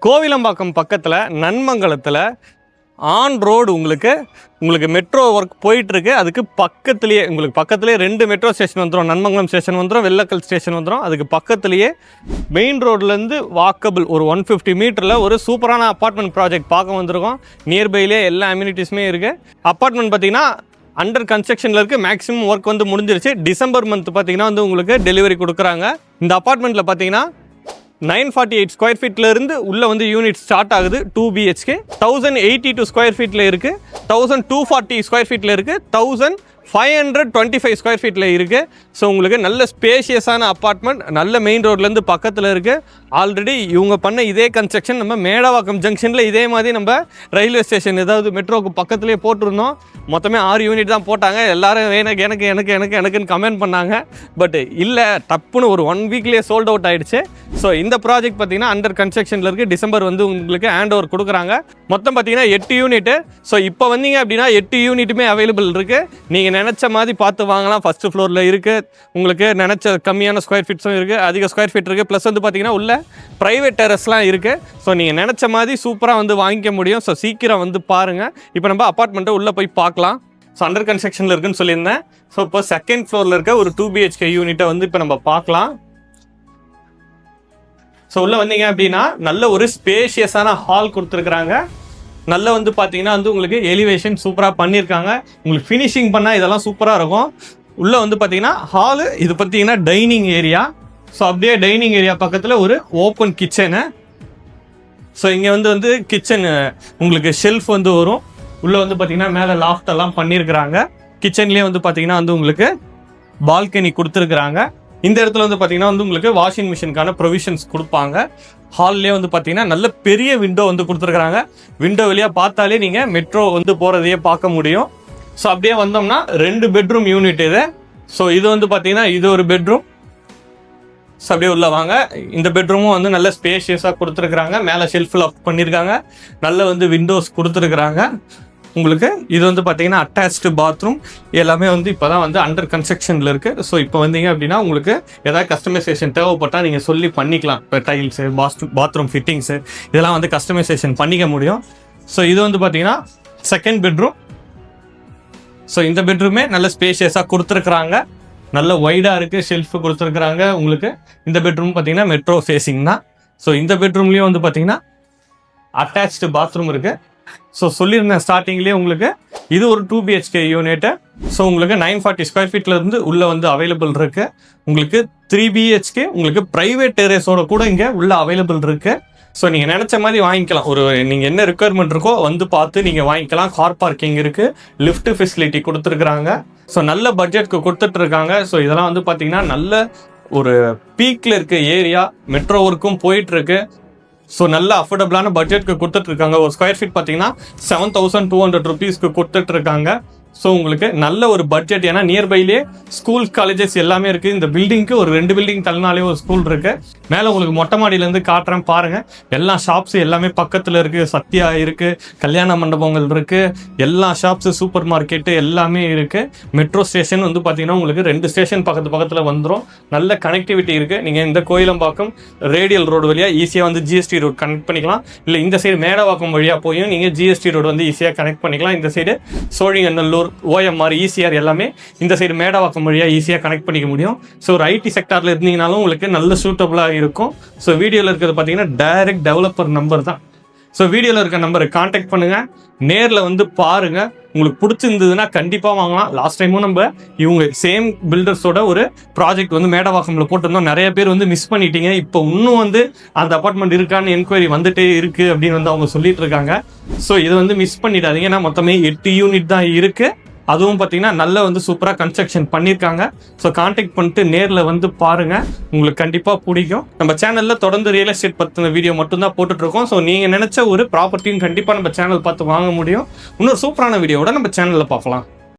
கோவிலம்பாக்கம் பக்கத்தில் நன்மங்கலத்தில் on road உங்களுக்கு metro work போயிட்டுருக்கு. அதுக்கு பக்கத்துலேயே உங்களுக்கு பக்கத்துலேயே 2 மெட்ரோ ஸ்டேஷன் வந்துடும். நன்மங்கலம் ஸ்டேஷன் வந்துடும், வெள்ளக்கல் ஸ்டேஷன் வந்துடும். அதுக்கு பக்கத்துலேயே மெயின் ரோட்லேருந்து வாக்கபிள் ஒரு 150 மீட்டரில் ஒரு சூப்பரான அப்பார்ட்மெண்ட் ப்ராஜெக்ட் பார்க்க வந்திருக்கோம். நியர்பைலே எல்லா அம்யூனிட்டிஸுமே இருக்குது. அப்பார்ட்மெண்ட் பார்த்திங்கன்னா அண்டர் கன்ஸ்ட்ரக்ஷனில் இருக்குது. மேக்ஸிமம் ஒர்க் வந்து முடிஞ்சிருச்சு. டிசம்பர் மந்த் பார்த்திங்கன்னா வந்து உங்களுக்கு டெலிவரி கொடுக்குறாங்க. இந்த அப்பார்ட்மெண்ட்டில் பார்த்திங்கன்னா 948 ஸ்கொயர் ஃபீட்டில் இருந்து உள்ளே வந்து யூனிட் ஸ்டார்ட் ஆகுது. 2 BHK 1082 ஸ்கொயர் ஃபீட்டில் இருக்குது, 1240 ஸ்கொயர் ஃபீட்டில் இருக்குது, 1525 ஸ்கொயர் ஃபீட்டில் இருக்குது. ஸோ உங்களுக்கு நல்ல ஸ்பேஷியஸான அப்பார்ட்மெண்ட், நல்ல மெயின் ரோட்லேருந்து பக்கத்தில் இருக்குது. ஆல்ரெடி இவங்க பண்ண இதே கன்ஸ்ட்ரக்ஷன் நம்ம மேடவாக்கம் ஜங்ஷனில் இதே மாதிரி நம்ம ரயில்வே ஸ்டேஷன் ஏதாவது மெட்ரோவுக்கு பக்கத்துலேயே போட்டிருந்தோம். மொத்தமே 6 யூனிட் தான் போட்டாங்க. எல்லோரும் எனக்கு எனக்கு எனக்கு எனக்கு எனக்குன்னு கமெண்ட் பண்ணாங்க. பட் இல்லை, டப்புன்னு ஒரு 1 வீக்லேயே சோல்ட் அவுட் ஆகிடுச்சு. ஸோ இந்த ப்ராஜெக்ட் பார்த்திங்கன்னா அண்டர் கன்ஸ்ட்ரக்ஷனில் இருக்குது. டிசம்பர் வந்து உங்களுக்கு ஹேண்ட் ஓவர் கொடுக்குறாங்க. மொத்தம் பார்த்திங்கன்னா 8 யூனிட்டு. ஸோ இப்போ வந்தீங்க அப்படின்னா 8 யூனிட்டுமே அவைலபிள் இருக்குது. நீங்கள் நினச்ச மாதிரி பார்த்து வாங்கலாம். ஃபஸ்ட்டு ஃப்ளோரில் இருக்குது. உங்களுக்கு நினச்ச கம்மியான ஸ்கொயர் ஃபீட்ஸும் இருக்குது, அதிக ஸ்கொயர் ஃபீட் இருக்குது. ப்ளஸ் வந்து பார்த்திங்கன்னா உள்ள ப்ரைவேட் டெரஸ்லாம் இருக்குது. ஸோ நீங்கள் நினச்ச மாதிரி சூப்பராக வந்து வாங்கிக்க முடியும். ஸோ சீக்கிரம் வந்து பாருங்கள். இப்போ நம்ம அப்பார்ட்மெண்ட்டை உள்ளே போய் பார்க்கலாம். ஸோ அண்டர் கன்ஸ்ட்ரக்ஷனில் இருக்குன்னு சொல்லியிருந்தேன். ஸோ இப்போ செகண்ட் ஃப்ளோரில் இருக்க ஒரு 2 BHK யூனிட்டை வந்து இப்போ நம்ம பார்க்கலாம். ஸோ உள்ளே வந்தீங்க அப்படின்னா நல்ல ஒரு ஸ்பேஷியஸான ஹால் கொடுத்துருக்குறாங்க. நல்ல வந்து பார்த்தீங்கன்னா வந்து உங்களுக்கு எலிவேஷன் சூப்பராக பண்ணியிருக்காங்க. உங்களுக்கு ஃபினிஷிங் பண்ணால் இதெல்லாம் சூப்பராக இருக்கும். உள்ளே வந்து பார்த்தீங்கன்னா ஹாலு, இது பார்த்தீங்கன்னா டைனிங் ஏரியா. ஸோ அப்படியே டைனிங் ஏரியா பக்கத்தில் ஒரு ஓப்பன் கிச்சனு. ஸோ இங்கே வந்து கிச்சனு உங்களுக்கு ஷெல்ஃப் வந்து வரும். உள்ளே வந்து பார்த்தீங்கன்னா மேலே லாஃப்ட் எல்லாம் பண்ணியிருக்கிறாங்க. கிச்சன்லேயே வந்து பார்த்தீங்கன்னா வந்து உங்களுக்கு பால்கனி கொடுத்துருக்குறாங்க. இந்த இடத்துல வந்து பார்த்தீங்கன்னா வந்து உங்களுக்கு வாஷிங் மிஷினுக்கான ப்ரொவிஷன்ஸ் கொடுப்பாங்க. ஹால்லேயே வந்து பார்த்தீங்கன்னா நல்ல பெரிய விண்டோ வந்து கொடுத்துருக்குறாங்க. விண்டோ வழியாக பார்த்தாலே நீங்கள் மெட்ரோ வந்து போகிறதையே பார்க்க முடியும். ஸோ அப்படியே வந்தோம்னா 2 பெட்ரூம் யூனிட் இது. ஸோ இது வந்து பார்த்தீங்கன்னா இது ஒரு பெட்ரூம். ஸோ அப்படியே உள்ள வாங்க. இந்த பெட்ரூமும் வந்து நல்ல ஸ்பேஷியஸாக கொடுத்துருக்குறாங்க. மேலே ஷெல்ஃபில் அப் பண்ணியிருக்காங்க. நல்ல வந்து விண்டோஸ் கொடுத்துருக்குறாங்க. உங்களுக்கு இது வந்து பார்த்தீங்கன்னா அட்டாச்டு பாத்ரூம். எல்லாமே வந்து இப்போ தான் வந்து அண்டர் கன்ஸ்ட்ரக்ஷனில் இருக்குது. ஸோ இப்போ வந்தீங்க அப்படின்னா உங்களுக்கு ஏதாவது கஸ்டமைசேஷன் தேவைப்பட்டால் நீங்கள் சொல்லி பண்ணிக்கலாம். இப்போ டைல்ஸு, பாத்ரூம் ஃபிட்டிங்ஸு இதெல்லாம் வந்து கஸ்டமைசேஷன் பண்ணிக்க முடியும். ஸோ இது வந்து பார்த்தீங்கன்னா செகண்ட் பெட்ரூம். ஸோ இந்த பெட்ரூமே நல்ல ஸ்பேஷியஸாக கொடுத்துருக்குறாங்க. நல்ல வைடாக இருக்குது, ஷெல்ஃபு கொடுத்துருக்குறாங்க. உங்களுக்கு இந்த பெட்ரூம் பார்த்தீங்கன்னா மெட்ரோ ஃபேஸிங் தான். ஸோ இந்த பெட்ரூம்லேயும் வந்து பார்த்தீங்கன்னா அட்டாச்டு பாத்ரூம் இருக்குது. ஸோ சொல்லியிருந்தேன் ஸ்டார்டிங்லேயே உங்களுக்கு இது ஒரு 2 BHK யூனிட்டு. ஸோ உங்களுக்கு 940 ஸ்கொயர் ஃபீட்லேருந்து உள்ளே வந்து அவைலபிள் இருக்குது. உங்களுக்கு 3 BHK உங்களுக்கு ப்ரைவேட் டெரேஸோட கூட இங்கே உள்ளே அவைலபிள் இருக்குது. ஸோ நீங்கள் நினச்ச மாதிரி வாங்கிக்கலாம். ஒரு நீங்கள் என்ன ரெக்குயர்மெண்ட் இருக்கோ வந்து பார்த்து நீங்கள் வாங்கிக்கலாம். கார் பார்க்கிங் இருக்குது, லிஃப்ட் ஃபெசிலிட்டி கொடுத்துருக்குறாங்க. ஸோ நல்ல பட்ஜெட்க்கு கொடுத்துட்ருக்காங்க. ஸோ இதெல்லாம் வந்து பார்த்திங்கன்னா நல்ல ஒரு பீக்கில் இருக்க ஏரியா, மெட்ரோ ஒர்க்கும் போயிட்டுருக்கு. ஸோ நல்ல அஃபோர்டபுளான பட்ஜெட்க்கு கொடுத்துட்ருக்காங்க. ஒரு ஸ்கொயர் ஃபீட் பார்த்தீங்கன்னா 7200 ருபீஸ்க்கு கொடுத்துட்ருக்காங்க. ஸோ உங்களுக்கு நல்ல ஒரு பட்ஜெட். ஏன்னா நியர்பைலேயே ஸ்கூல், காலேஜஸ் எல்லாமே இருக்குது. இந்த பில்டிங்க்கு ஒரு 2 பில்டிங் தள்ளினாலே ஒரு ஸ்கூல் இருக்குது. மேலே உங்களுக்கு மொட்டை மாடியிலேருந்து காட்டுறேன் பாருங்கள். எல்லா ஷாப்ஸு எல்லாமே பக்கத்தில் இருக்குது. சத்யா இருக்குது, கல்யாண மண்டபங்கள் இருக்குது, எல்லா ஷாப்ஸு, சூப்பர் மார்க்கெட்டு எல்லாமே இருக்குது. மெட்ரோ ஸ்டேஷன் வந்து பார்த்தீங்கன்னா உங்களுக்கு 2 ஸ்டேஷன் பக்கத்தில் வந்துடும். நல்ல கனெக்டிவிட்டி இருக்குது. நீங்கள் இந்த கோயிலம்பாக்கம் ரேடியல் ரோடு வழியாக ஈஸியாக வந்து GST ரோடு கனெக்ட் பண்ணிக்கலாம். இல்லை இந்த சைடு மேடவாக்கம் வழியாக போயும் நீங்கள் GST ரோடு வந்து ஈஸியாக கனெக்ட் பண்ணிக்கலாம். இந்த சைடு சோழிங்கநல்லூர், OMR, ECR எல்லாமே இந்த சைடு மேடவாக்கம் வழியாக ஈஸியாக கனெக்ட் பண்ணிக்க முடியும். ஸோ ஒரு IT செக்டாரில் இருந்தீங்கனாலும் உங்களுக்கு நல்ல சூட்டபுளாக இருக்கும். ஸோ வீடியோவில் இருக்கிறது பார்த்தீங்கன்னா டைரக்ட் டெவலப்பர் நம்பர் தான். ஸோ வீடியோவில் இருக்க நம்பரை கான்டாக்ட் பண்ணுங்கள். நேரில் வந்து பாருங்கள். உங்களுக்கு பிடிச்சிருந்ததுன்னா கண்டிப்பாக வாங்கலாம். லாஸ்ட் டைமும் நம்ம இவங்க சேம் பில்டர்ஸோட ஒரு ப்ராஜெக்ட் வந்து மேடவாக்கமில் போட்டிருந்தோம். நிறைய பேர் வந்து மிஸ் பண்ணிட்டீங்க. இப்போ இன்னும் வந்து அந்த அப்பார்ட்மெண்ட் இருக்கான்னு என்கொயரி வந்துட்டே இருக்குது அப்படின்னு வந்து அவங்க சொல்லிட்டு இருக்காங்க. ஸோ இதை வந்து மிஸ் பண்ணிடாதீங்க. ஏன்னா மொத்தமே 8 யூனிட் தான் இருக்குது. அதுவும் பார்த்தீங்கன்னா நல்ல வந்து சூப்பராக கன்ஸ்ட்ரக்ஷன் பண்ணியிருக்காங்க. ஸோ கான்டாக்ட் பண்ணிட்டு நேரில் வந்து பாருங்கள். உங்களுக்கு கண்டிப்பாக பிடிக்கும். நம்ம சேனலில் தொடர்ந்து ரியல் எஸ்டேட் பற்றின வீடியோ மட்டும்தான் போட்டுட்ருக்கோம். ஸோ நீங்கள் நினச்ச ஒரு ப்ராப்பர்ட்டியும் கண்டிப்பாக நம்ம சேனல் பார்த்து வாங்க முடியும். இன்னொரு சூப்பரான வீடியோவோட நம்ம சேனலில் பார்க்கலாம்.